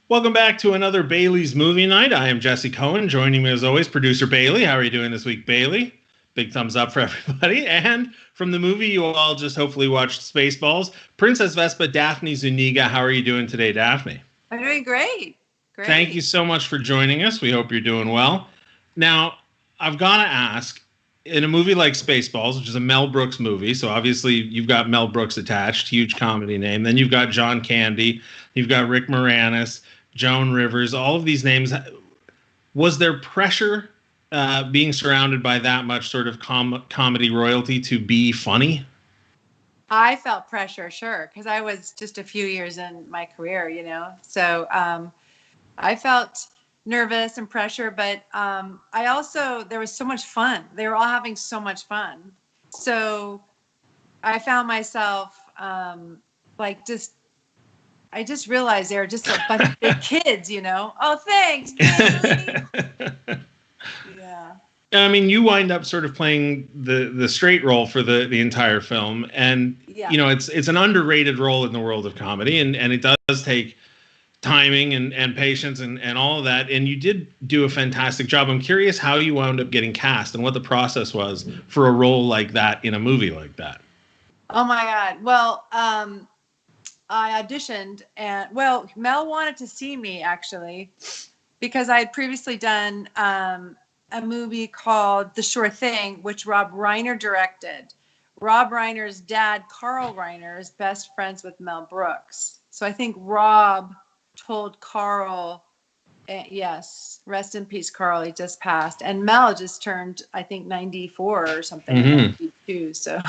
Welcome back to another Bailey's Movie Night. I am Jesse Cohen. Joining me as always, producer Bailey. How are you doing this week, Bailey? Big thumbs up for everybody. And from the movie you all just hopefully watched, Spaceballs, Princess Vespa, Daphne Zuniga. How are you doing today, Daphne? I'm doing great. Thank you so much for joining us. We hope you're doing well. Now, I've got to ask, in a movie like Spaceballs, which is a Mel Brooks movie, so obviously you've got Mel Brooks attached, huge comedy name. Then you've got John Candy, you've got Rick Moranis, Joan Rivers, all of these names. Was there pressure being surrounded by that much sort of comedy royalty to be funny? I felt pressure, sure, because I was just a few years in my career, So I felt nervous and pressure, but there was so much fun. They were all having so much fun. So I found myself I just realized they were just a bunch of big kids, Oh, thanks, Bailey. Yeah. I mean, you wind up sort of playing the straight role for the entire film, and it's an underrated role in the world of comedy, and it does take timing and patience and all of that, and you did do a fantastic job. I'm curious how you wound up getting cast and what the process was for a role like that in a movie like that. Oh my God! Well, I auditioned, and Mel wanted to see me actually because I had previously done a movie called The Sure Thing, which Rob Reiner directed. Rob Reiner's dad, Carl Reiner, is best friends with Mel Brooks. So I think Rob told Carl, yes, rest in peace, Carl, he just passed. And Mel just turned, I think, 94 or something, 92. So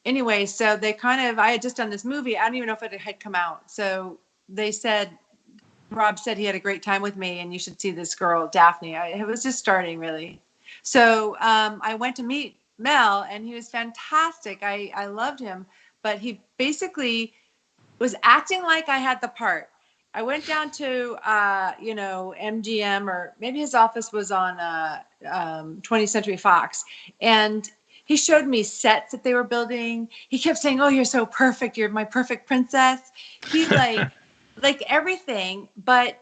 anyway, so I had just done this movie. I don't even know if it had come out. So they said, Rob said he had a great time with me and you should see this girl, Daphne. It was just starting, really. So I went to meet Mel and he was fantastic. I loved him, but he basically was acting like I had the part. I went down to, MGM, or maybe his office was on 20th Century Fox. And he showed me sets that they were building. He kept saying, "Oh, you're so perfect. You're my perfect princess." He like everything, but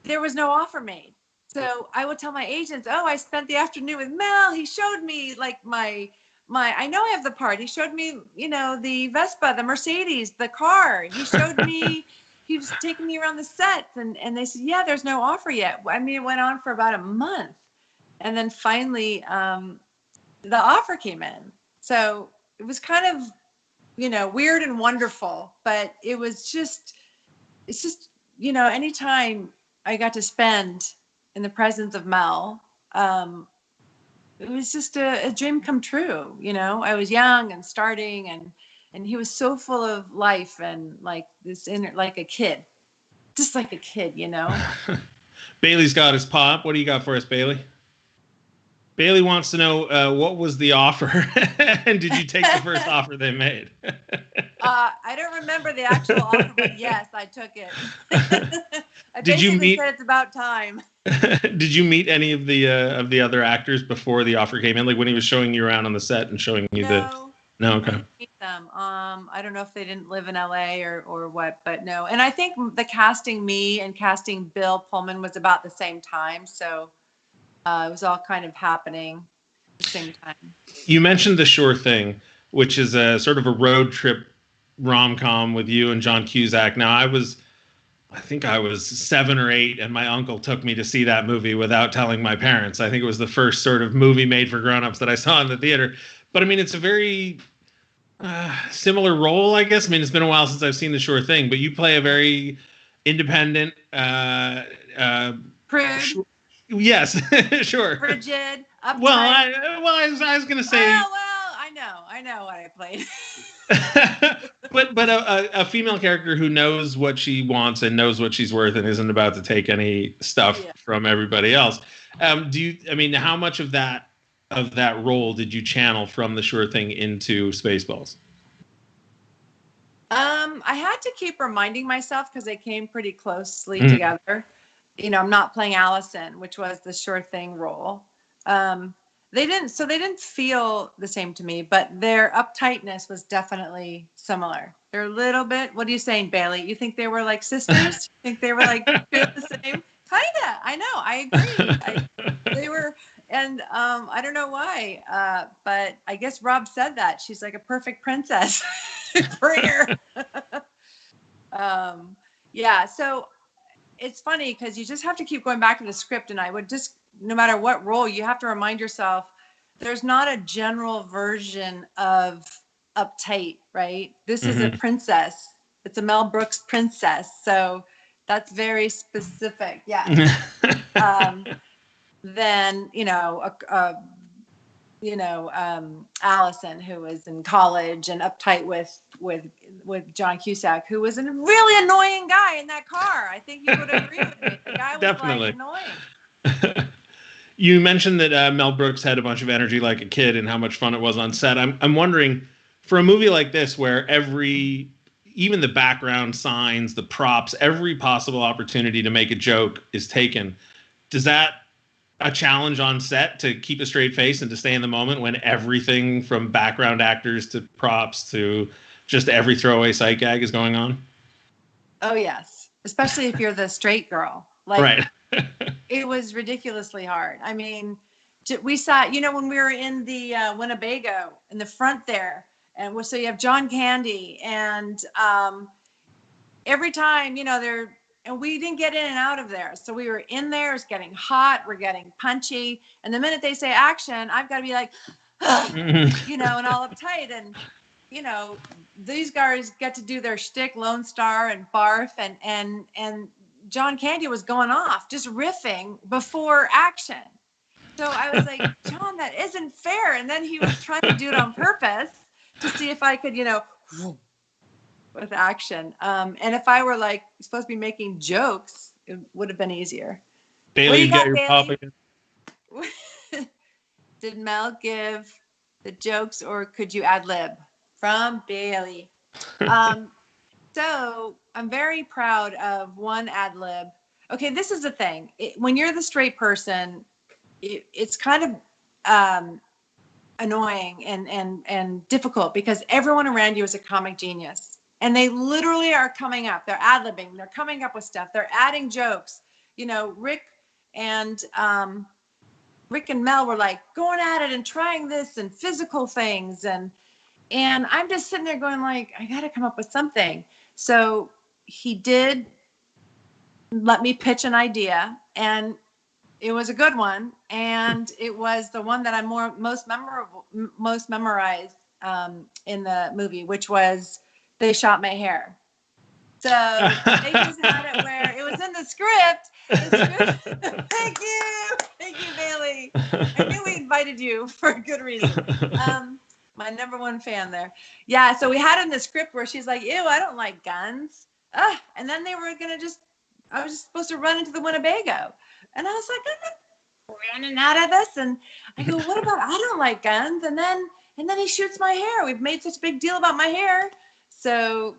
there was no offer made. So I would tell my agents, "Oh, I spent the afternoon with Mel. He showed me like my I know I have the part. He showed me, the Vespa, the Mercedes, the car. He showed me, he was taking me around the sets." And they said, "Yeah, there's no offer yet." I mean, it went on for about a month. And then finally, the offer came in. So it was kind of, weird and wonderful, but it's just, anytime I got to spend in the presence of Mel, it was just a dream come true. I was young and starting, and he was so full of life and like like a kid, just like a kid, Bailey's got his pop. What do you got for us, Bailey? Bailey wants to know what was the offer, and did you take the first offer they made? I don't remember the actual offer, but yes, I took it. I basically said it's about time. Did you meet any of the other actors before the offer came in? Like when he was showing you around on the set and showing you No, okay. I didn't meet them. I don't know if they didn't live in LA or what, but no. And I think the casting me and casting Bill Pullman was about the same time, so it was all kind of happening at the same time. You mentioned The Sure Thing, which is a sort of a road trip rom-com with you and John Cusack. Now, I think I was 7 or 8, and my uncle took me to see that movie without telling my parents. I think it was the first sort of movie made for grown-ups that I saw in the theater. But I mean, it's a very similar role, I guess. I mean, it's been a while since I've seen The Sure Thing, but you play a very independent, prude. Yes, sure. Frigid. Uptight. Well, I was going to say. Well, I know what I played. but a female character who knows what she wants and knows what she's worth and isn't about to take any stuff from everybody else. How much of that role did you channel from The Sure Thing into Spaceballs? I had to keep reminding myself because they came pretty closely together. I'm not playing Allison, which was the Sure Thing role. they didn't feel the same to me, but their uptightness was definitely similar. They're a little bit, what are you saying, Bailey? You think they were like sisters? You think they were like feel the same? Kinda. I know. I agree. They were, and I don't know why, but I guess Rob said that. She's like a perfect princess. Bring her. Yeah, so it's funny because you just have to keep going back to the script, and I would just, no matter what role, you have to remind yourself there's not a general version of uptight, right? This is a princess. It's a Mel Brooks princess, so that's very specific. Yeah. Then Allison, who was in college and uptight with John Cusack, who was a really annoying guy in that car. I think you would agree with me. The guy was Definitely. like annoying. You mentioned that Mel Brooks had a bunch of energy like a kid and how much fun it was on set. I'm wondering, for a movie like this where even the background signs, the props, every possible opportunity to make a joke is taken, does that a challenge on set to keep a straight face and to stay in the moment when everything from background actors to props to just every throwaway sight gag is going on? Oh, yes. Especially if you're the straight girl. Like, right. It was ridiculously hard. I mean, we saw, when we were in the Winnebago in the front there, and so you have John Candy, and every time, and we didn't get in and out of there. So we were in there, it's getting hot, we're getting punchy. And the minute they say action, I've got to be like, and all uptight. And, these guys get to do their shtick, Lone Star and Barf, and John Candy was going off, just riffing before action. So I was like, John, that isn't fair. And then he was trying to do it on purpose to see if I could, with action. And if I were like supposed to be making jokes, it would have been easier. Bailey, you got your pop again. Did Mel give the jokes, or could you ad-lib? From Bailey. So I'm very proud of one ad-lib. Okay, this is the thing. When you're the straight person, it's kind of annoying and difficult because everyone around you is a comic genius. And they literally are coming up. They're ad-libbing. They're coming up with stuff. They're adding jokes. Rick and Mel were like going at it and trying this and physical things. And I'm just sitting there going like, I got to come up with something. So he did let me pitch an idea, and it was a good one. And it was the one that I most memorized in the movie, which was they shot my hair. So they just had it where it was in the script. Thank you, Bailey. I knew we invited you for a good reason. My number one fan there. Yeah, so we had in the script where she's like, ew, I don't like guns. And then they were I was just supposed to run into the Winnebago. And I was like, I'm not running out of this. And I go, what about, I don't like guns. And then he shoots my hair. We've made such a big deal about my hair. So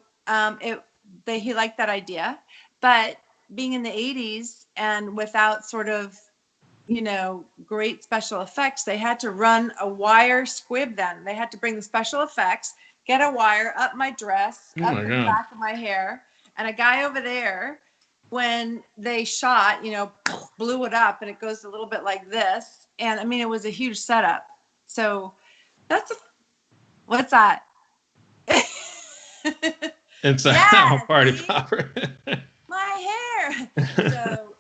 he liked that idea. But being in the 80s and without sort of, great special effects, they had to run a wire squib then. They had to bring the special effects, get a wire up my dress, up the back of my hair. And a guy over there, when they shot, blew it up, and it goes a little bit like this. And I mean, it was a huge setup. So what's that? It's a party popper. My hair. So,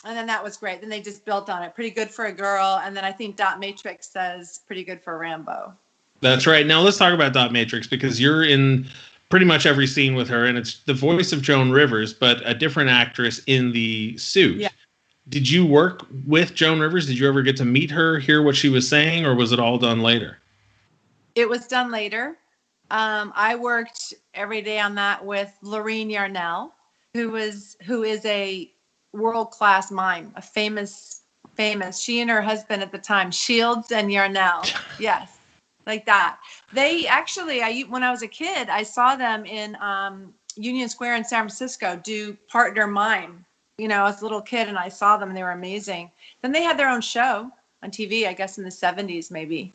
and then that was great. Then they just built on it. Pretty good for a girl. And then I think Dot Matrix says pretty good for Rambo. That's right. Now let's talk about Dot Matrix, because you're in pretty much every scene with her, and it's the voice of Joan Rivers, but a different actress in the suit. Yeah. Did you work with Joan Rivers? Did you ever get to meet her, hear what she was saying, or was it all done later? It was done later. I worked every day on that with Lorene Yarnell, who is a world-class mime, a famous. She and her husband at the time, Shields and Yarnell. Yes, like that. They actually, when I was a kid, I saw them in Union Square in San Francisco do partner mime. I was a little kid and I saw them and they were amazing. Then they had their own show. on TV, I guess in the 70s maybe.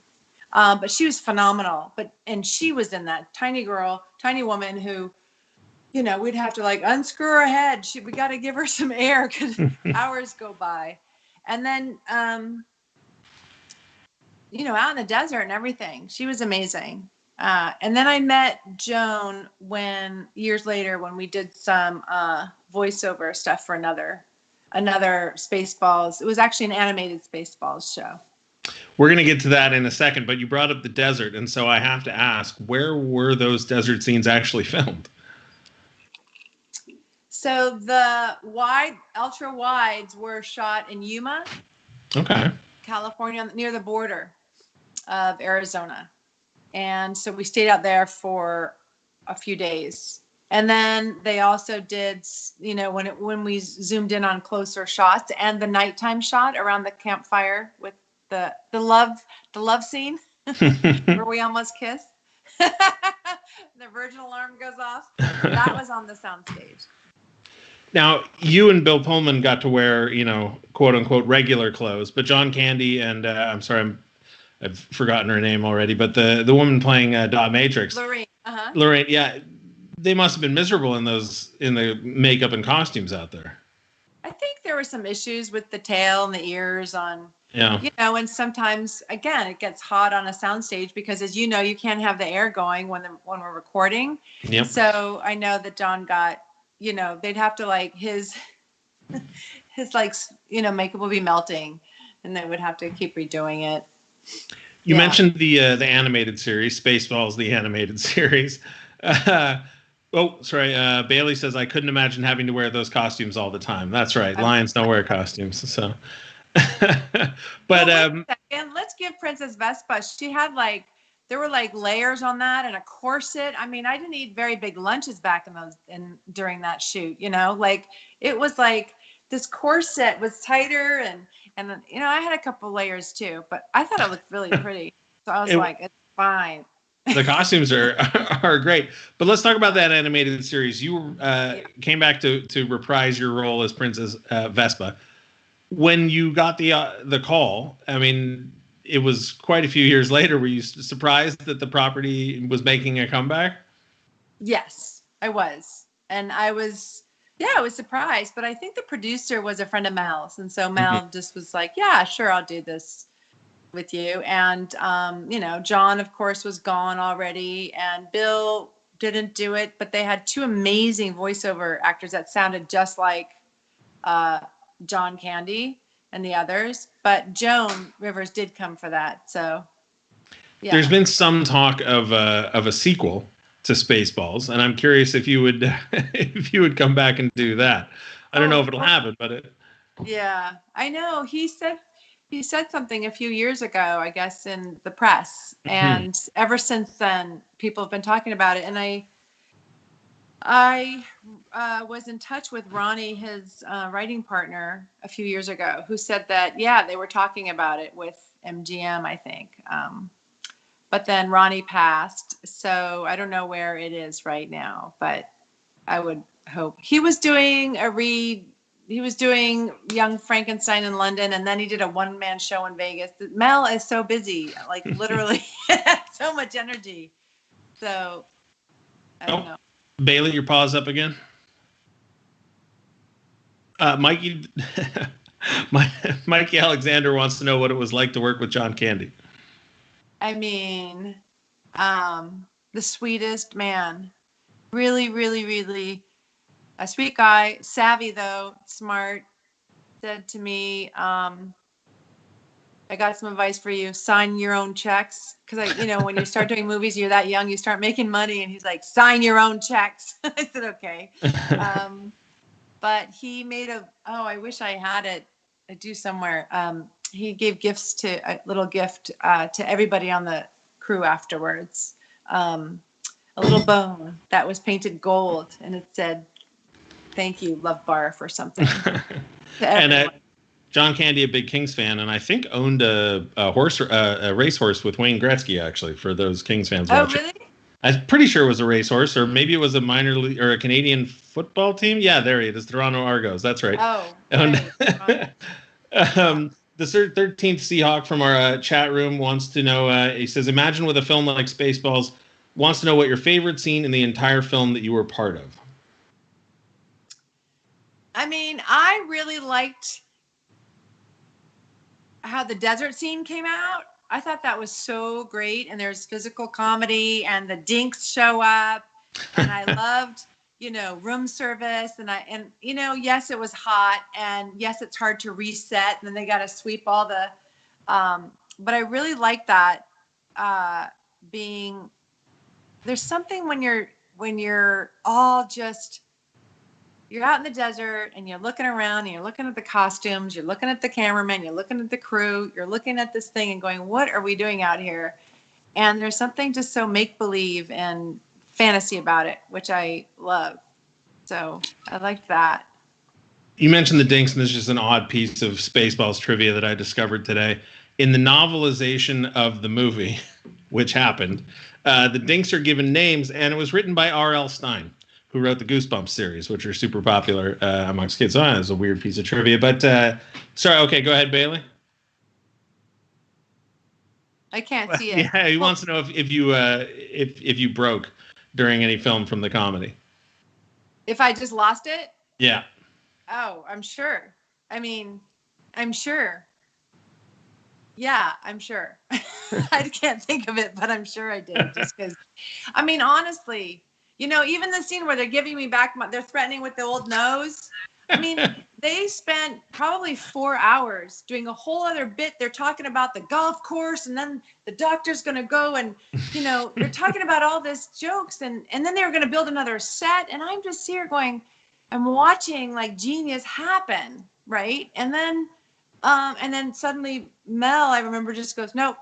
But she was phenomenal. And she was in that tiny woman who, we'd have to like unscrew her head. We got to give her some air because hours go by. And then, out in the desert and everything. She was amazing. And then I met Joan years later when we did some voiceover stuff for another Spaceballs. It was actually an animated Spaceballs show. We're going to get to that in a second, but you brought up the desert, and so I have to ask, where were those desert scenes actually filmed? So the ultra wides were shot in Yuma, okay, California, near the border of Arizona. And so we stayed out there for a few days. And then they also did, when we zoomed in on closer shots and the nighttime shot around the campfire with the love scene where we almost kiss. The Virgin alarm goes off. That was on the soundstage. Now, you and Bill Pullman got to wear, quote unquote, regular clothes, but John Candy and I've forgotten her name already, but the woman playing Dot Matrix, Lorraine, Lorraine, yeah, they must have been miserable in the makeup and costumes out there. I think there were some issues with the tail and the ears and sometimes again it gets hot on a soundstage because, as you know, you can't have the air going when we're recording. Yep. So I know that John got, they'd have to like his makeup will be melting, and they would have to keep redoing it. You mentioned the animated series, Spaceballs, the animated series. Bailey says, I couldn't imagine having to wear those costumes all the time. That's right. Lions don't wear costumes. So, but let's give Princess Vespa. She had there were layers on that and a corset. I mean, I didn't eat very big lunches back during that shoot, it was this corset was tighter and I had a couple layers too, but I thought it looked really pretty. So I was it's fine. The costumes are great. But let's talk about that animated series. You came back to reprise your role as Princess Vespa. When you got the call, I mean, it was quite a few years later. Were you surprised that the property was making a comeback? Yes, I was. And I was surprised. But I think the producer was a friend of Mel's. And so Mel just was like, yeah, sure, I'll do this with you. And, John, of course, was gone already. And Bill didn't do it. But they had two amazing voiceover actors that sounded just like John Candy and the others. But Joan Rivers did come for that. So, yeah. There's been some talk of a sequel to Spaceballs, and I'm curious if you would come back and do that. I don't know if it'll happen, but yeah, I know he said something a few years ago, I guess, in the press, and ever since then, people have been talking about it. And I was in touch with Ronnie, his writing partner, a few years ago, who said that they were talking about it with MGM, I think. But then Ronnie passed, so I don't know where it is right now. But I would hope he was doing Young Frankenstein in London, and then he did a one-man show in Vegas. Mel is so busy, literally, so much energy. So I don't know. Bailey, your pause up again. Mikey Alexander wants to know what it was like to work with John Candy. I mean, the sweetest man. Really, really, really a sweet guy. Savvy, though. Smart. Said to me, I got some advice for you. Sign your own checks. Because, when you start doing movies, you're that young, you start making money. And he's like, sign your own checks. I said, okay. But he made I wish I had it. I do somewhere. He gave a little gift to everybody on the crew afterwards. A little bone that was painted gold, and it said, "Thank you, Love Barf," or something. And John Candy, a big Kings fan, and I think owned a racehorse with Wayne Gretzky, actually, for those Kings fans watching. Oh, really? I'm pretty sure it was a racehorse, or maybe it was a minor league or a Canadian football team. Yeah, there it is, Toronto Argos. That's right. Oh. Right. The 13th Seahawk from our chat room wants to know, he says, imagine with a film like Spaceballs, wants to know what your favorite scene in the entire film that you were part of. I mean, I really liked how the desert scene came out. I thought that was so great. And there's physical comedy and the dinks show up. And I loved, room service. And yes, it was hot. And yes, it's hard to reset. And then they got to sweep all the, but I really like that there's something when you're all just, you're out in the desert and you're looking around and you're looking at the costumes, you're looking at the cameraman, you're looking at the crew, you're looking at this thing and going, what are we doing out here? And there's something just so make-believe and fantasy about it, which I love. So I liked that. You mentioned the dinks, and this is just an odd piece of Spaceballs trivia that I discovered today. In the novelization of the movie, which happened, the dinks are given names, and it was written by R.L. Stine, who wrote the Goosebumps series, which are super popular amongst kids. So it's a weird piece of trivia. But sorry, okay, go ahead, Bailey. I can't see it. Yeah, he wants to know if you broke during any film from the comedy. If I just lost it? Yeah. Oh, I'm sure. I mean, I'm sure. Yeah, I'm sure. I can't think of it, but I'm sure I did. Just because, I mean, honestly, even the scene where they're giving me back, they're threatening with the old nose. I mean, they spent probably 4 hours doing a whole other bit. They're talking about the golf course, and then the doctor's going to go and, they're talking about all this jokes, and then they were going to build another set. And I'm just here going, I'm watching like genius happen, right? And then suddenly Mel, I remember, just goes, nope.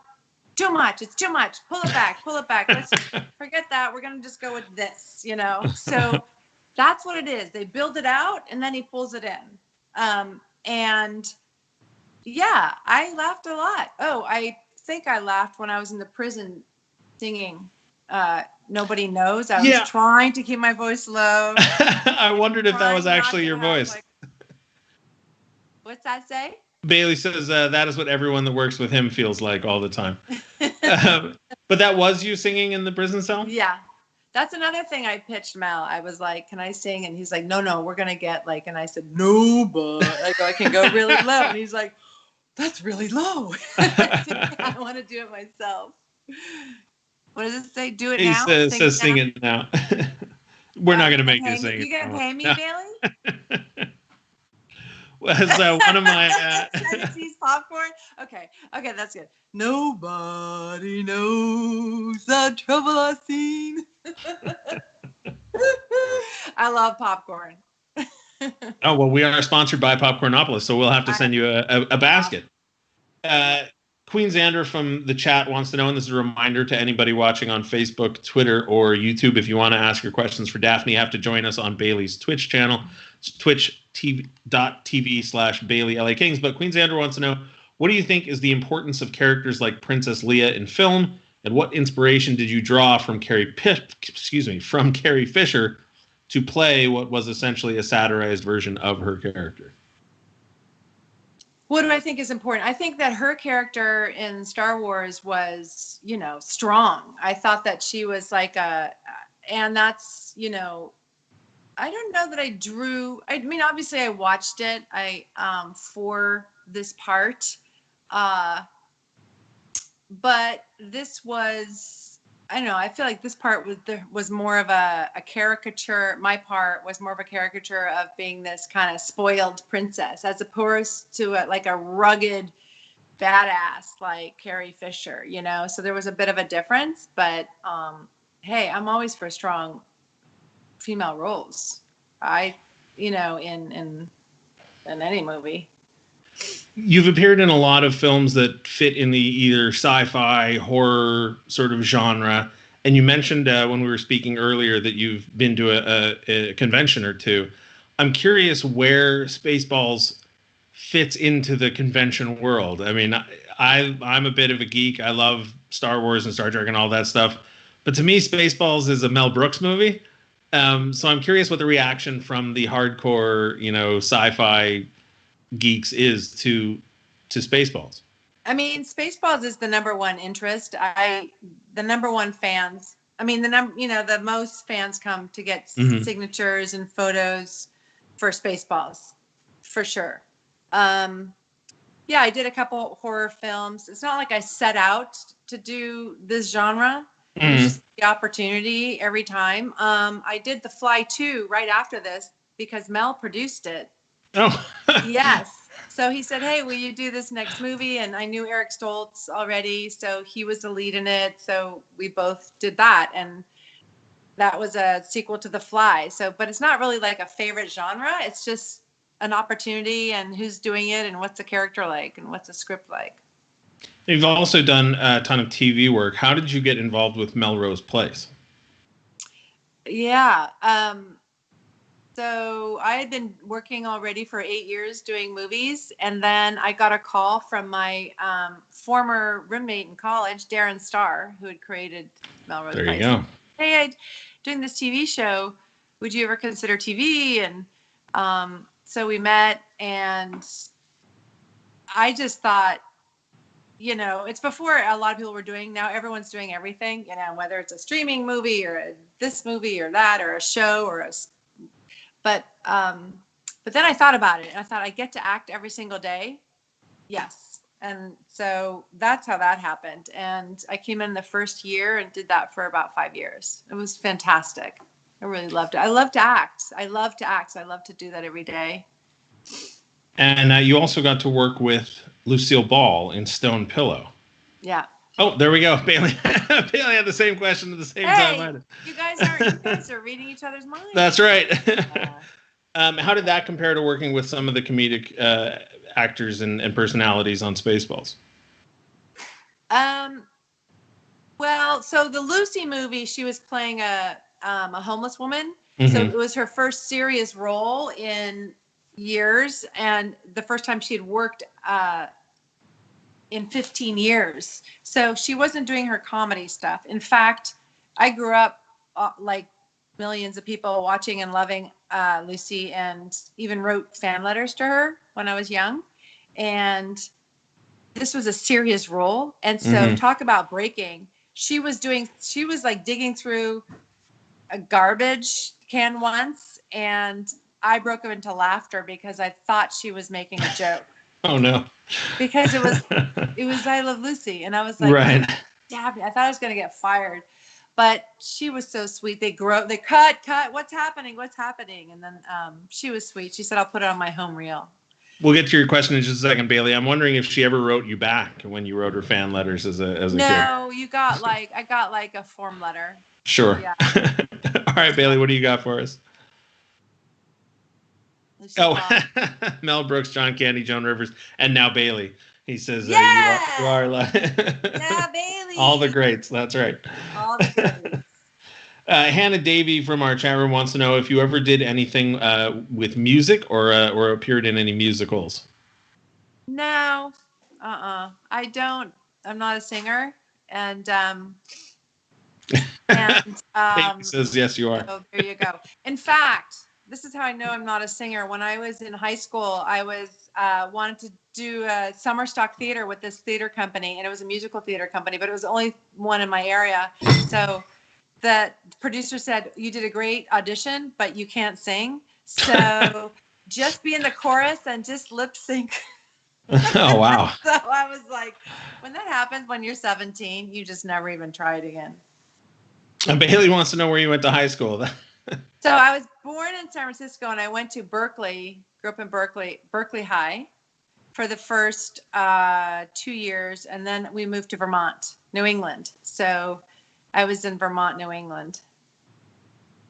Too much. It's too much. Pull it back. Pull it back. Let's forget that. We're going to just go with this, So that's what it is. They build it out and then he pulls it in. And yeah, I laughed a lot. Oh, I think I laughed when I was in the prison singing Nobody Knows. I was trying to keep my voice low. I wondered if that was actually your voice. What's that say? Bailey says that is what everyone that works with him feels like all the time. But that was you singing in the prison cell? Yeah. That's another thing I pitched Mel. I was like, can I sing? And he's like, no, we're going to get like, and I said, no, but I can go really low. And he's like, that's really low. I want to do it myself. What does it say? Do it now? He says sing it now. We're not going to make you sing it. You going to pay me, Bailey? Was one of my Chinese popcorn. Okay, that's good. Nobody knows the trouble I've seen. I love popcorn. Oh well, we are sponsored by Popcornopolis, so we'll have to send you a basket. Queen Xander from the chat wants to know, and this is a reminder to anybody watching on Facebook, Twitter, or YouTube, if you want to ask your questions for Daphne, you have to join us on Bailey's Twitch channel. It's twitch.tv/Bailey LA Kings. But Queen Xander wants to know, what do you think is the importance of characters like Princess Leia in film, and what inspiration did you draw from Carrie Fisher to play what was essentially a satirized version of her character? What do I think is important? I think that her character in Star Wars was, strong. I thought that she was like and that's, I don't know that I mean, obviously I watched it, for this part, but this was, I don't know, I feel like this part was more of a caricature. My part was more of a caricature of being this kind of spoiled princess, as opposed to a rugged badass like Carrie Fisher, So there was a bit of a difference, but hey, I'm always for strong female roles. In any movie. You've appeared in a lot of films that fit in the either sci-fi, horror sort of genre. And you mentioned when we were speaking earlier that you've been to a convention or two. I'm curious where Spaceballs fits into the convention world. I mean, I'm a bit of a geek. I love Star Wars and Star Trek and all that stuff. But to me, Spaceballs is a Mel Brooks movie. So I'm curious what the reaction from the hardcore, sci-fi geeks is to to Spaceballs? I mean, Spaceballs is the number one interest. The number one fans. I mean, the most fans come to get signatures and photos for Spaceballs, for sure. Yeah, I did a couple horror films. It's not like I set out to do this genre. It was just the opportunity every time. I did The Fly 2 right after this because Mel produced it. Oh. Yes. So he said, hey, will you do this next movie? And I knew Eric Stoltz already, so he was the lead in it. So we both did that. And that was a sequel to The Fly. So, but it's not really like a favorite genre. It's just an opportunity and who's doing it and what's the character like and what's the script like. You've also done a ton of TV work. How did you get involved with Melrose Place? Yeah. So I had been working already for 8 years doing movies. And then I got a call from my former roommate in college, Darren Starr, who had created Melrose Place. There you go. Hey, I'm doing this TV show. Would you ever consider TV? And so we met, and I just thought, it's before a lot of people were doing. Now everyone's doing everything, whether it's a streaming movie or this movie or that or a show or a. But then I thought about it, and I thought, I get to act every single day. Yes. And so that's how that happened. And I came in the first year and did that for about 5 years. It was fantastic. I really loved it. I love to act. So I love to do that every day. And you also got to work with Lucille Ball in Stone Pillow. Yeah. Oh, there we go. Bailey had the same question at the same time. You guys are reading each other's minds. That's right. How did that compare to working with some of the comedic actors and personalities on Spaceballs? Well, so the Lucy movie, she was playing a homeless woman. Mm-hmm. So it was her first serious role in years, and the first time she had worked in 15 years. So she wasn't doing her comedy stuff. In fact, I grew up like millions of people watching and loving Lucy, and even wrote fan letters to her when I was young. And this was a serious role. And so talk about breaking. She was like digging through a garbage can once, and I broke into laughter because I thought she was making a joke. Oh no. Because it was I Love Lucy, and I was like, right. Daphne, I thought I was going to get fired, but she was so sweet. They cut, what's happening? And then she was sweet. She said, I'll put it on my home reel. We'll get to your question in just a second, Bailey. I'm wondering if she ever wrote you back when you wrote her fan letters as a kid. No, I got like a form letter. Sure. Yeah. All right, Bailey, what do you got for us? Mel Brooks, John Candy, Joan Rivers, and now Bailey. He says, you are like yeah, Bailey. All the greats. That's right. All the greats. Hannah Davey from our chat room wants to know if you ever did anything with music or appeared in any musicals. No, I don't. I'm not a singer, and Bailey says yes, you are. So there you go. In fact, this is how I know I'm not a singer. When I was in high school, I was wanted to do a summer stock theater with this theater company, and it was a musical theater company, but it was the only one in my area. So the producer said, you did a great audition, but you can't sing. So just be in the chorus and just lip sync. Oh, wow. So I was like, when that happens, when you're 17, you just never even try it again. Bailey wants to know where you went to high school. So I was born in San Francisco, and I went to Berkeley, grew up in Berkeley High for the first 2 years. And then we moved to Vermont, New England. So I was in Vermont, New England,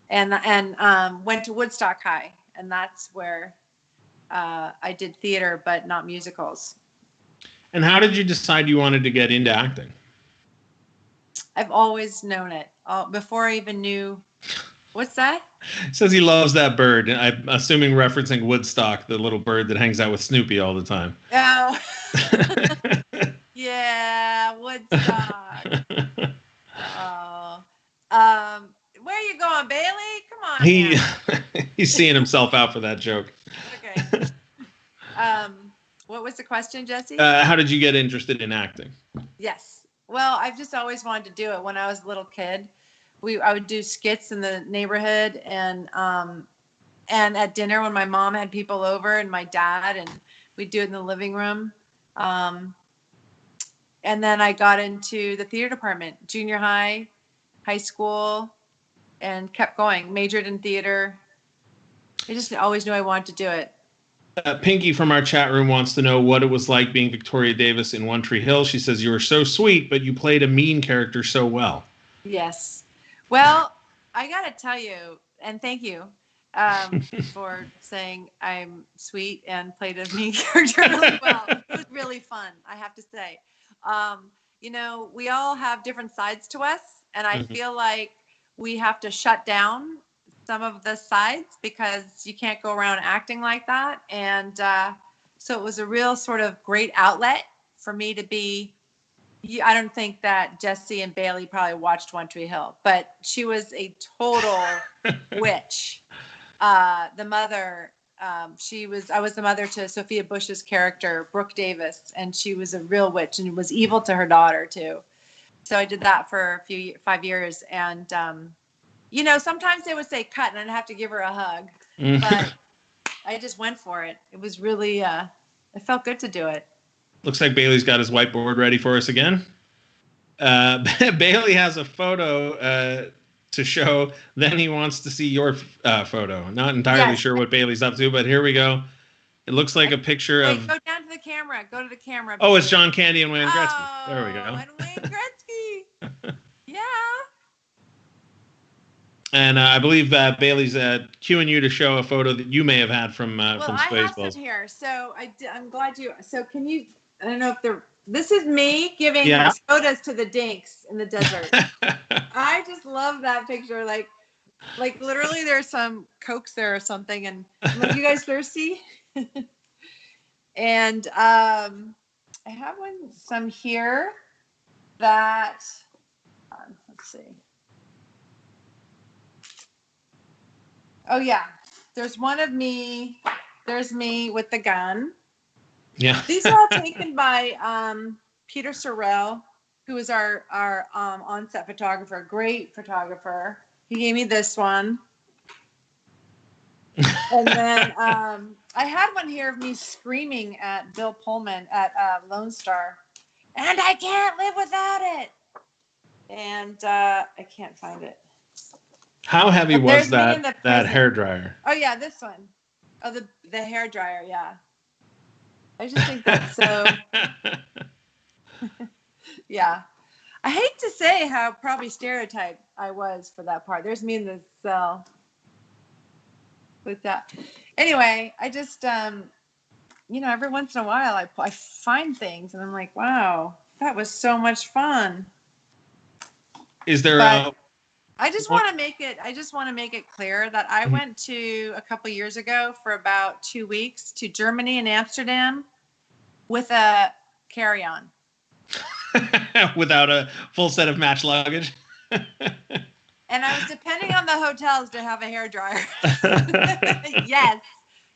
and went to Woodstock High. And that's where I did theater, but not musicals. And how did you decide you wanted to get into acting? I've always known it. Before I even knew. What's that? Says he loves that bird. I'm assuming referencing Woodstock, the little bird that hangs out with Snoopy all the time. Oh. Yeah, Woodstock. Oh. Where are you going, Bailey? Come on. He's seeing himself out for that joke. Okay. What was the question, Jesse? How did you get interested in acting? Yes. Well, I've just always wanted to do it. When I was a little kid, I would do skits in the neighborhood, and at dinner when my mom had people over and my dad, and we'd do it in the living room. And then I got into the theater department, junior high, high school, and kept going. Majored in theater. I just always knew I wanted to do it. Pinky from our chat room wants to know what it was like being Victoria Davis in One Tree Hill. She says, you were so sweet, but you played a mean character so well. Yes. Well, I got to tell you, and thank you for saying I'm sweet and played a mean character really well. It was really fun, I have to say. We all have different sides to us, and I feel like we have to shut down some of the sides because you can't go around acting like that. And so it was a real sort of great outlet for me to be. I don't think that Jesse and Bailey probably watched One Tree Hill, but she was a total witch. The mother, I was the mother to Sophia Bush's character, Brooke Davis, and she was a real witch and was evil to her daughter too. So I did that for 5 years. And, sometimes they would say cut and I'd have to give her a hug, but I just went for it. It was really, it felt good to do it. Looks like Bailey's got his whiteboard ready for us again. Bailey has a photo to show. Then he wants to see your photo. Not entirely sure what Bailey's up to, but here we go. It looks like a picture of... Go down to the camera. Go to the camera. Oh, it's John Candy and Wayne Gretzky. Oh, there we go. And Wayne Gretzky. Yeah. And I believe Bailey's cueing you to show a photo that you may have had from Spaceballs. I have some here. So I'm glad you... So can you... I don't know if they're... This is me giving sodas to the dinks in the desert. I just love that picture. Like literally there's some Cokes there or something. And I'm like, you guys thirsty? And I have some here that... let's see. Oh, yeah. There's one of me. There's me with the gun. Yeah. These are all taken by Peter Sorrell, who is our on-set photographer, great photographer. He gave me this one. And then I had one here of me screaming at Bill Pullman at Lone Star. And I can't live without it. And I can't find it. How heavy was that hairdryer? Oh, yeah, this one. Oh, the hairdryer, yeah. I just think that's so... Yeah. I hate to say how probably stereotyped I was for that part. There's me in the cell with that. Anyway, I just, every once in a while I find things and I'm like, wow, that was so much fun. Is there I just want to make it clear that I went to a couple years ago for about 2 weeks to Germany and Amsterdam with a carry-on. Without a full set of match luggage. And I was depending on the hotels to have a hairdryer.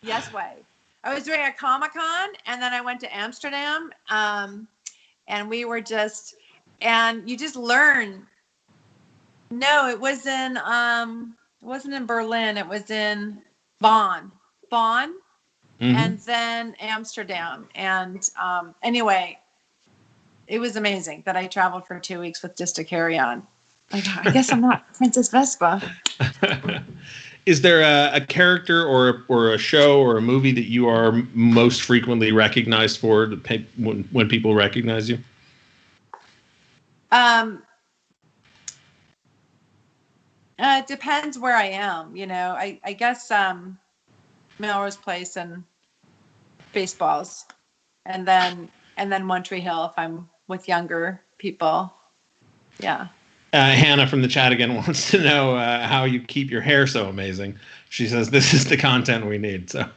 Yes way. I was doing a Comic-Con and then I went to Amsterdam and we were and you just learn. No, it wasn't in Berlin. It was in Bonn, and then Amsterdam. And anyway, it was amazing that I traveled for 2 weeks with just a carry-on. Like, I guess I'm not Princess Vespa. Is there a character or a show or a movie that you are most frequently recognized for when people recognize you? It depends where I am. I guess Melrose Place and Spaceballs, and then One Tree Hill if I'm with younger people. Yeah. Hannah from the chat again wants to know how you keep your hair so amazing. She says this is the content we need. So.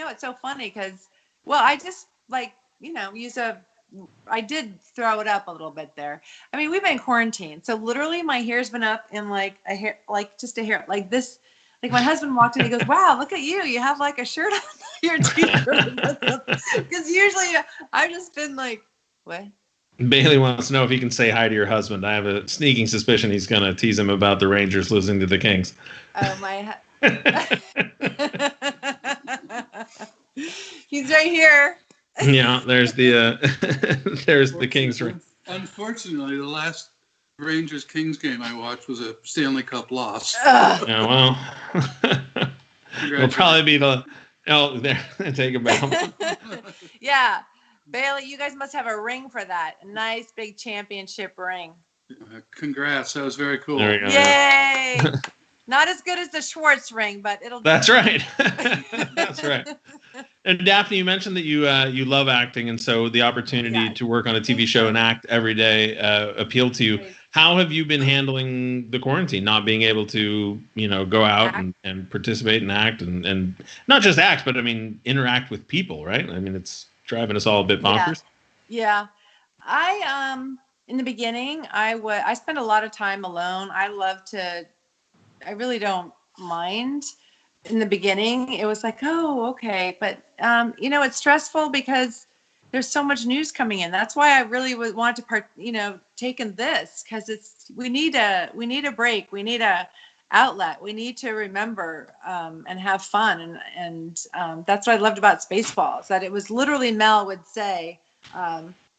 It's so funny because, I just I did throw it up a little bit there. I mean, we've been quarantined, so literally my hair's been up in like a hair like this. Like my husband walked in, he goes, "Wow, look at you! You have like a shirt on your t-shirt." Because usually I've just been like, "What?" Bailey wants to know if he can say hi to your husband. I have a sneaking suspicion he's going to tease him about the Rangers losing to the Kings. Oh my! He's right here. Yeah, there's the there's the Kings. Unfortunately, the last Rangers Kings game I watched was a Stanley Cup loss. Yeah, well, it'll probably be the there. Take it back. Yeah, Bailey, you guys must have a ring for that. A nice big championship ring. Congrats, that was very cool. There we go. Yay! Not as good as the Schwartz ring, but it'll. That's right. That's right. And Daphne, you mentioned that you love acting, and so the opportunity to work on a TV show and act every day appealed to you. How have you been handling the quarantine, not being able to, go out and participate and act and not just act, but I mean, interact with people, right? I mean, it's driving us all a bit bonkers. Yeah. I, in the beginning, I spent a lot of time alone. I really don't mind. In the beginning, it was like, oh, okay. But, it's stressful because there's so much news coming in. That's why I really want to take in this, because we need a break. We need a outlet. We need to remember and have fun. And that's what I loved about Spaceballs, that it was literally Mel would say,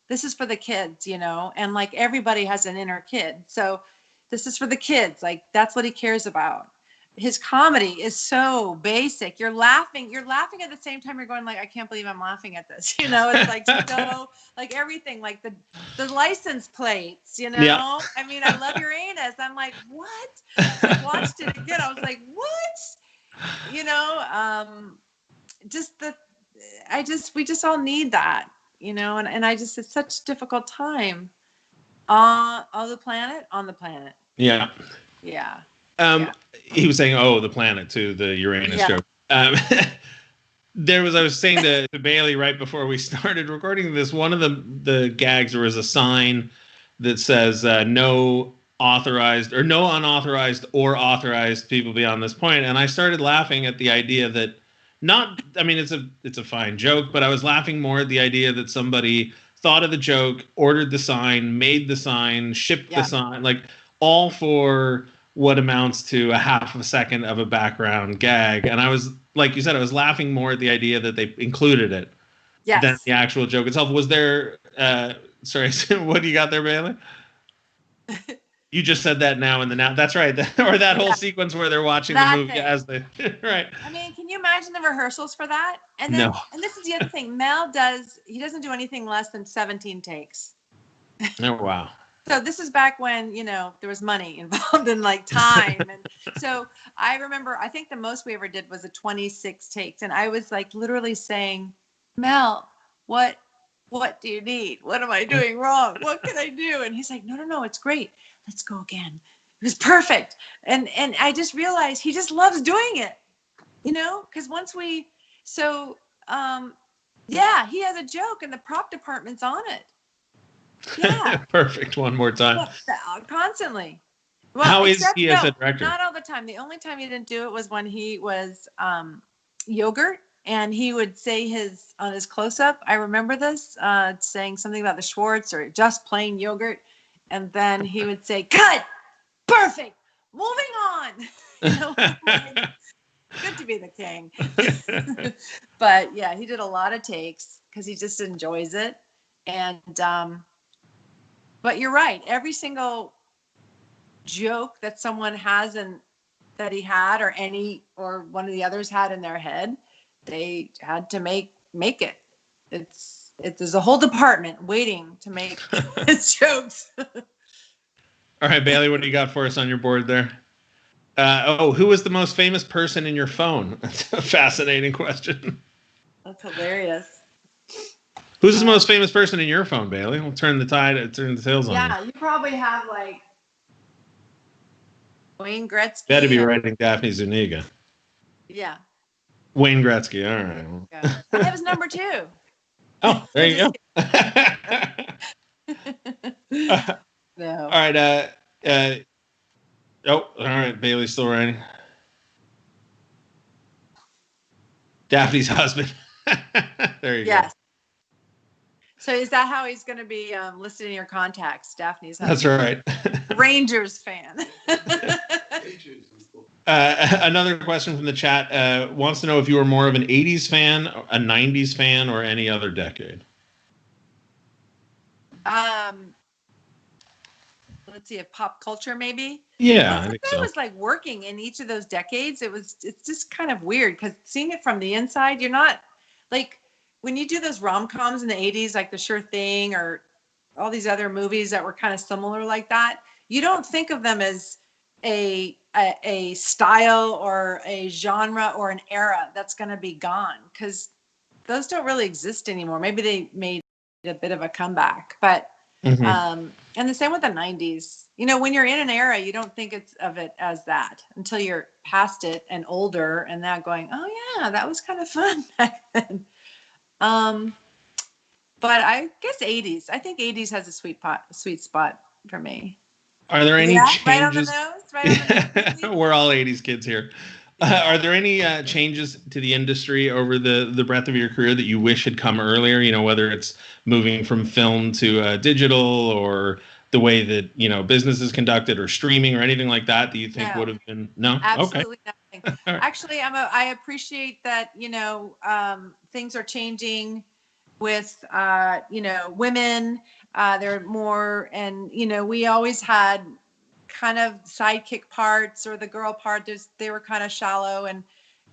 this is for the kids, and like everybody has an inner kid. So this is for the kids. Like that's what he cares about. His comedy is so basic. You're laughing at the same time you're going like, I can't believe I'm laughing at this. It's like so like everything, like the license plates, Yeah. I mean, I love your anus. I'm like, what? I watched it again. I was like, what? We just all need that, and it's such a difficult time on the planet. Yeah. Yeah. He was saying, "Oh, the planet," to the Uranus joke. I was saying to Bailey right before we started recording this, one of the gags, there was a sign that says no authorized or no unauthorized or authorized people beyond this point, and I started laughing at the idea that it's a fine joke, but I was laughing more at the idea that somebody thought of the joke, ordered the sign, made the sign, shipped the sign, like all for what amounts to a half a second of a background gag. And I was, like you said, I was laughing more at the idea that they included it than the actual joke itself. Was there, sorry, what do you got there, Bailey? You just said that now in the now. That's right. Or that whole sequence where they're watching the movie as they, right. I mean, can you imagine the rehearsals for that? And then, and this is the other thing, he doesn't do anything less than 17 takes. Oh, wow. So this is back when, there was money involved in like time. And so I remember, I think the most we ever did was a 26 takes. And I was like literally saying, Mel, what do you need? What am I doing wrong? What can I do? And he's like, no, it's great. Let's go again. It was perfect. And I just realized he just loves doing it, because he has a joke and the prop department's on it. Yeah. Perfect. One more time. Constantly. Well, how is he as a director? Not all the time. The only time he didn't do it was when he was yogurt, and he would say on his close-up, I remember this, saying something about the Schwartz or just plain yogurt, and then he would say, cut! Perfect! Moving on! Good to be the king. But yeah, he did a lot of takes because he just enjoys it. And but you're right. Every single joke that someone has and that he had or one of the others had in their head, they had to make it. There's a whole department waiting to make his jokes. All right, Bailey, what do you got for us on your board there? Who was the most famous person in your phone? That's a fascinating question. That's hilarious. Who's the most famous person in your phone, Bailey? We'll turn the tails on. Yeah, you probably have like Wayne Gretzky. You got to be writing Daphne Zuniga. Yeah. Wayne Gretzky. All right. Yeah. That was number 2. Oh, there you go. No. All right. All right. Bailey's still writing. Daphne's husband. There you Yes. So is that how he's going to be listed in your contacts, Daphne's go. That's husband? right. Rangers fan. Another question from the chat wants to know if you were more of an 80s fan, a 90s fan, or any other decade. Let's see, a pop culture maybe. Yeah, I think so. I was like working in each of those decades. It's just kind of weird because seeing it from the inside, you're not like when you do those rom-coms in the 80s, like The Sure Thing or all these other movies that were kind of similar like that. You don't think of them as a style or a genre or an era that's going to be gone because those don't really exist anymore. Maybe they made a bit of a comeback, but and the same with the 90s. You know, when you're in an era, you don't think of it as that until you're past it and older and now going, oh yeah, that was kind of fun back then. But I guess 80s. I think 80s has a sweet spot for me. Are there any changes? Right on the nose? Right on the nose? We're all 80s kids here. Are there any changes to the industry over the breadth of your career that you wish had come earlier? You know, whether it's moving from film to digital or the way that, you know, business is conducted or streaming or anything like that you think would have been? No? Absolutely okay. Nothing. Actually, I appreciate that, you know, things are changing with, you know, women. There are more, and, you know, we always had kind of sidekick parts or the girl part. They were kind of shallow, and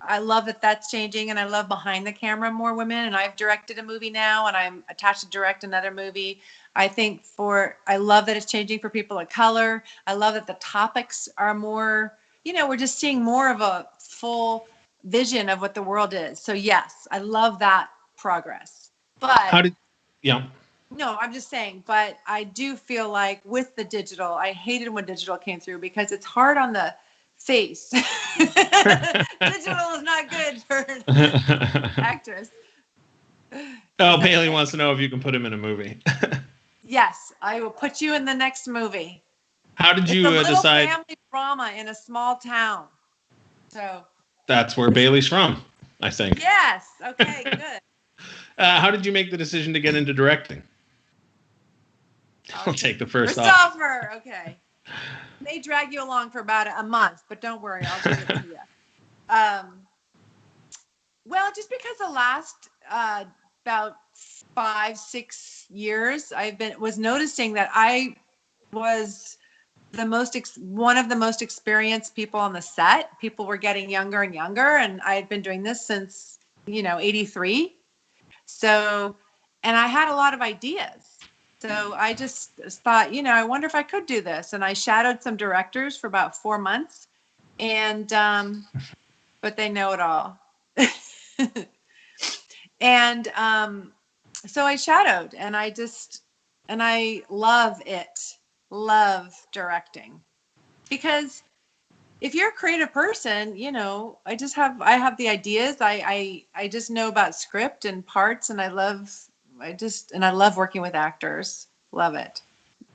I love that that's changing, and I love behind the camera more women, and I've directed a movie now, and I'm attached to direct another movie. I love that it's changing for people of color. I love that the topics are more, you know, we're just seeing more of a full vision of what the world is. So yes, I love that progress. But no, I'm just saying, but I do feel like with the digital, I hated when digital came through because it's hard on the face. Digital is not good for actors. Oh, Bailey wants to know if you can put him in a movie. Yes, I will put you in the next movie. How did you it's a little decide? Family drama in a small town. So that's where Bailey's from, I think. Yes. Okay. Good. How did you make the decision to get into directing? I'll take the first off. Christopher. Okay. May drag you along for about a month, but don't worry, I'll give it to you. Well, just because the last about 5-6 years, was noticing that I was one of the most experienced people on the set. People were getting younger and younger, and I had been doing this since, you know, 83. So, and I had a lot of ideas. So I just thought, you know, I wonder if I could do this. And I shadowed some directors for about 4 months, and but they know it all. And so I shadowed, and I love directing, because if you're a creative person, you know, I have the ideas. I just know about script and parts, and I love working with actors. Love it.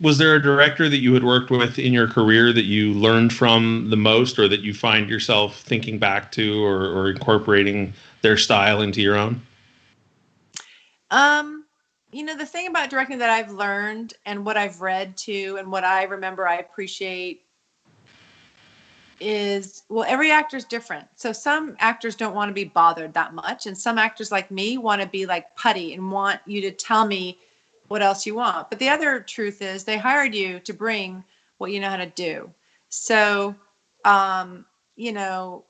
Was there a director that you had worked with in your career that you learned from the most, or that you find yourself thinking back to or incorporating their style into your own? You know, the thing about directing that I've learned and what I've read too, and what I remember I appreciate is, well, every actor is different. So some actors don't want to be bothered that much. And some actors like me want to be like putty and want you to tell me what else you want. But the other truth is they hired you to bring what you know how to do. So, you know,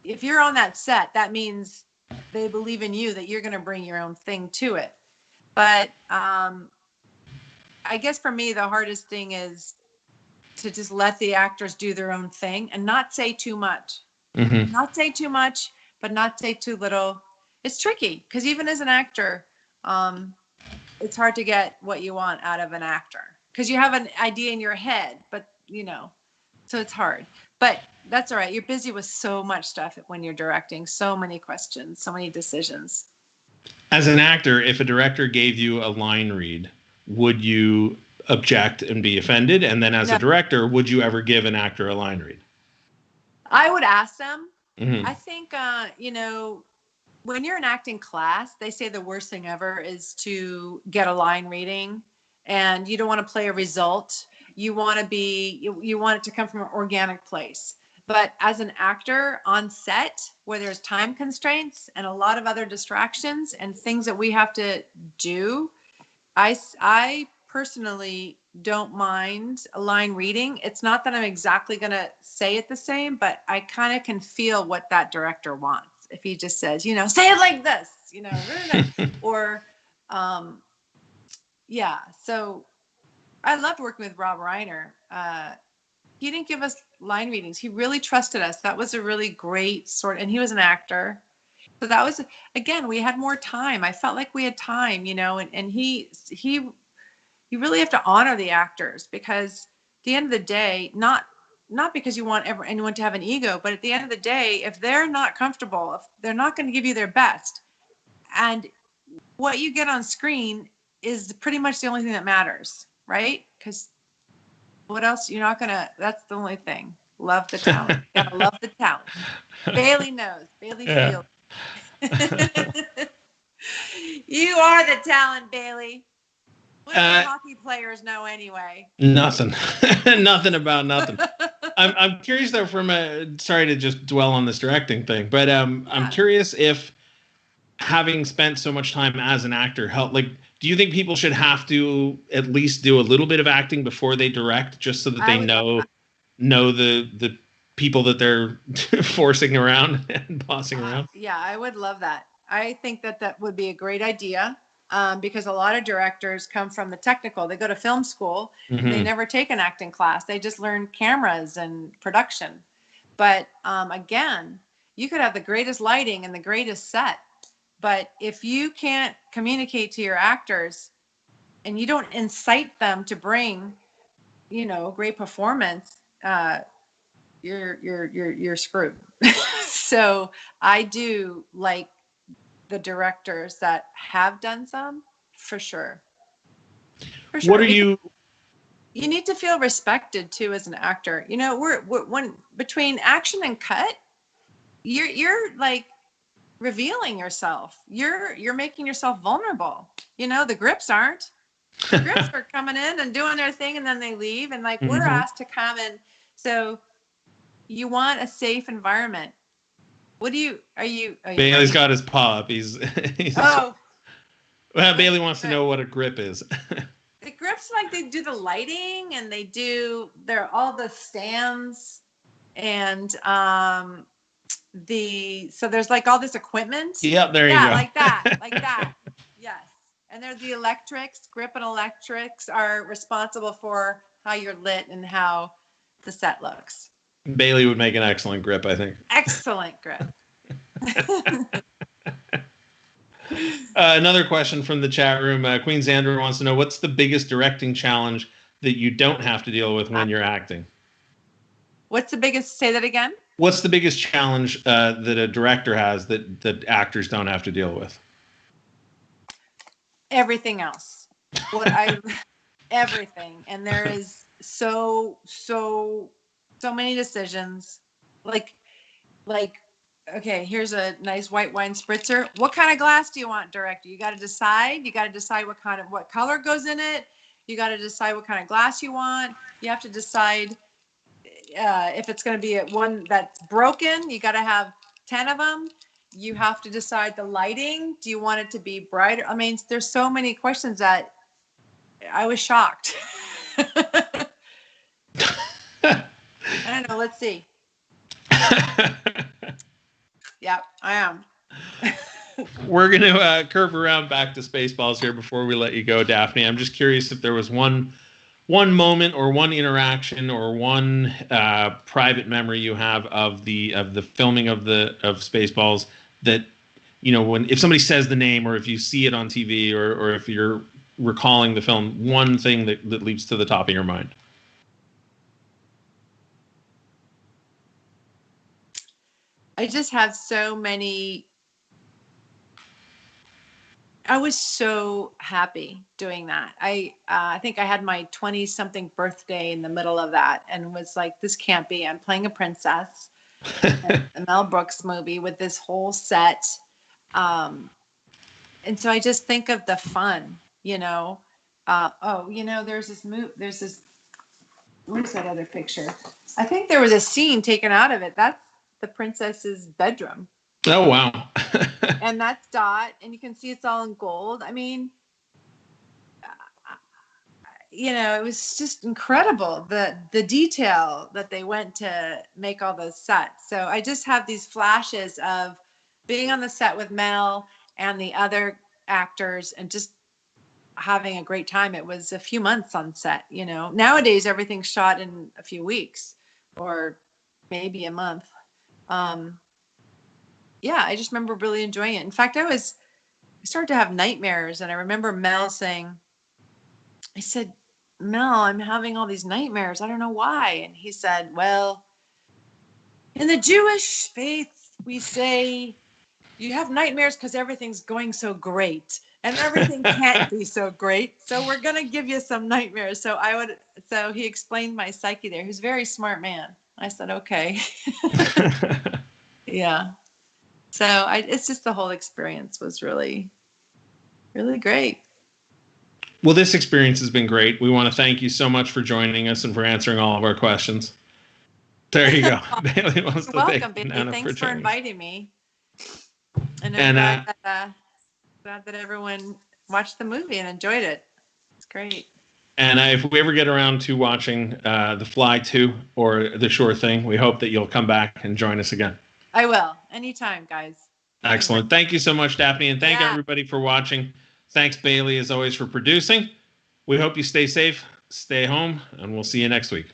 if you're on that set, that means they believe in you, that you're going to bring your own thing to it. But I guess for me, the hardest thing is to just let the actors do their own thing and not say too much. Mm-hmm. Not say too much, but not say too little. It's tricky because even as an actor, it's hard to get what you want out of an actor because you have an idea in your head, but you know, so it's hard. But that's all right. You're busy with so much stuff when you're directing, so many questions, so many decisions. As an actor, if a director gave you a line read, would you object and be offended? And then as a director, would you ever give an actor a line read? I would ask them. Mm-hmm. I think, you know, when you're in acting class, they say the worst thing ever is to get a line reading, and you don't want to play a result. You want to be, you want it to come from an organic place. But as an actor on set, where there's time constraints and a lot of other distractions and things that we have to do, I personally don't mind a line reading. It's not that I'm exactly going to say it the same, but I kind of can feel what that director wants. If he just says, you know, say it like this, you know, or, yeah. So I loved working with Rob Reiner. He didn't give us line readings. He really trusted us. That was a really great and he was an actor. So that was, again, we had more time. I felt like we had time, you know, and you really have to honor the actors, because at the end of the day, not because you want anyone to have an ego, but at the end of the day, if they're not comfortable, if they're not going to give you their best, and what you get on screen is pretty much the only thing that matters, right? Because what else? You're not going to, that's the only thing. Love the talent. You gotta love the talent. Bailey knows. Bailey feels. You are the talent, Bailey. What do the hockey players know anyway? Nothing. Nothing about nothing. I'm curious though, sorry to just dwell on this directing thing, but I'm curious if having spent so much time as an actor do you think people should have to at least do a little bit of acting before they direct, just so that they know the people that they're forcing around and bossing around? Yeah, I would love that. I think that would be a great idea. Because a lot of directors come from the technical. They go to film school. Mm-hmm. They never take an acting class. They just learn cameras and production. But again, you could have the greatest lighting and the greatest set. But if you can't communicate to your actors and you don't incite them to bring, you know, great performance, you're screwed. So I do like the directors that have done some, for sure. What are you need to feel respected too as an actor. You know, we're when between action and cut, you're like revealing yourself. You're making yourself vulnerable. You know, the grips aren't. The grips are coming in and doing their thing, and then they leave, and like we're asked to come in. So you want a safe environment. What do you, Bailey's got his paw up. He's well, Bailey wants to know what a grip is. The grips, like, they do the lighting, and they're all the stands, and so there's like all this equipment. Yeah, there you go. Like that. Yes. And there's the electrics. Grip and electrics are responsible for how you're lit and how the set looks. Bailey would make an excellent grip, I think. Excellent grip. Another question from the chat room. Queen Xandra wants to know, what's the biggest directing challenge that you don't have to deal with when you're acting? What's the biggest? Say that again. What's the biggest challenge that a director has that actors don't have to deal with? Everything else. Everything. And there is so many decisions. Like, okay, here's a nice white wine spritzer. What kind of glass do you want, director? You got to decide. You got to decide what color goes in it. You got to decide what kind of glass you want. You have to decide if it's going to be one that's broken. You got to have 10 of them. You have to decide the lighting. Do you want it to be brighter? I mean, there's so many questions that I was shocked. I don't know. Let's see. Yeah, I am. We're going to curve around back to Spaceballs here before we let you go, Daphne. I'm just curious if there was one moment or one interaction or one private memory you have of the filming of Spaceballs that, you know, if somebody says the name, or if you see it on TV, or if you're recalling the film, one thing that leaps to the top of your mind. I just have so many. I was so happy doing that. I think I had my 20-something birthday in the middle of that, and was like, this can't be. I'm playing a princess in a Mel Brooks movie with this whole set. And so I just think of the fun, you know. There's this, where's that other picture? I think there was a scene taken out of it. That's the princess's bedroom. Oh, wow. And that's Dot, and you can see it's all in gold. I mean, it was just incredible, the detail that they went to make all those sets. So I just have these flashes of being on the set with Mel and the other actors and just having a great time. It was a few months on set, Nowadays, everything's shot in a few weeks or maybe a month. Yeah, I just remember really enjoying it. In fact, I started to have nightmares, and I remember Mel saying, I said, Mel, I'm having all these nightmares. I don't know why. And he said, well, in the Jewish faith, we say you have nightmares because everything's going so great, and everything can't be so great. So we're going to give you some nightmares. So he explained my psyche there. He's a very smart man. I said, okay. Yeah. So it's just the whole experience was really, really great. Well, this experience has been great. We want to thank you so much for joining us and for answering all of our questions. There you go. Bailey wants to welcome, thank Bailey. Thanks for inviting me. And I'm glad that everyone watched the movie and enjoyed it. It's great. And if we ever get around to watching The Fly 2 or The Sure Thing, we hope that you'll come back and join us again. I will. Anytime, guys. Excellent. Thank you so much, Daphne. And thank everybody for watching. Thanks, Bailey, as always, for producing. We hope you stay safe, stay home, and we'll see you next week.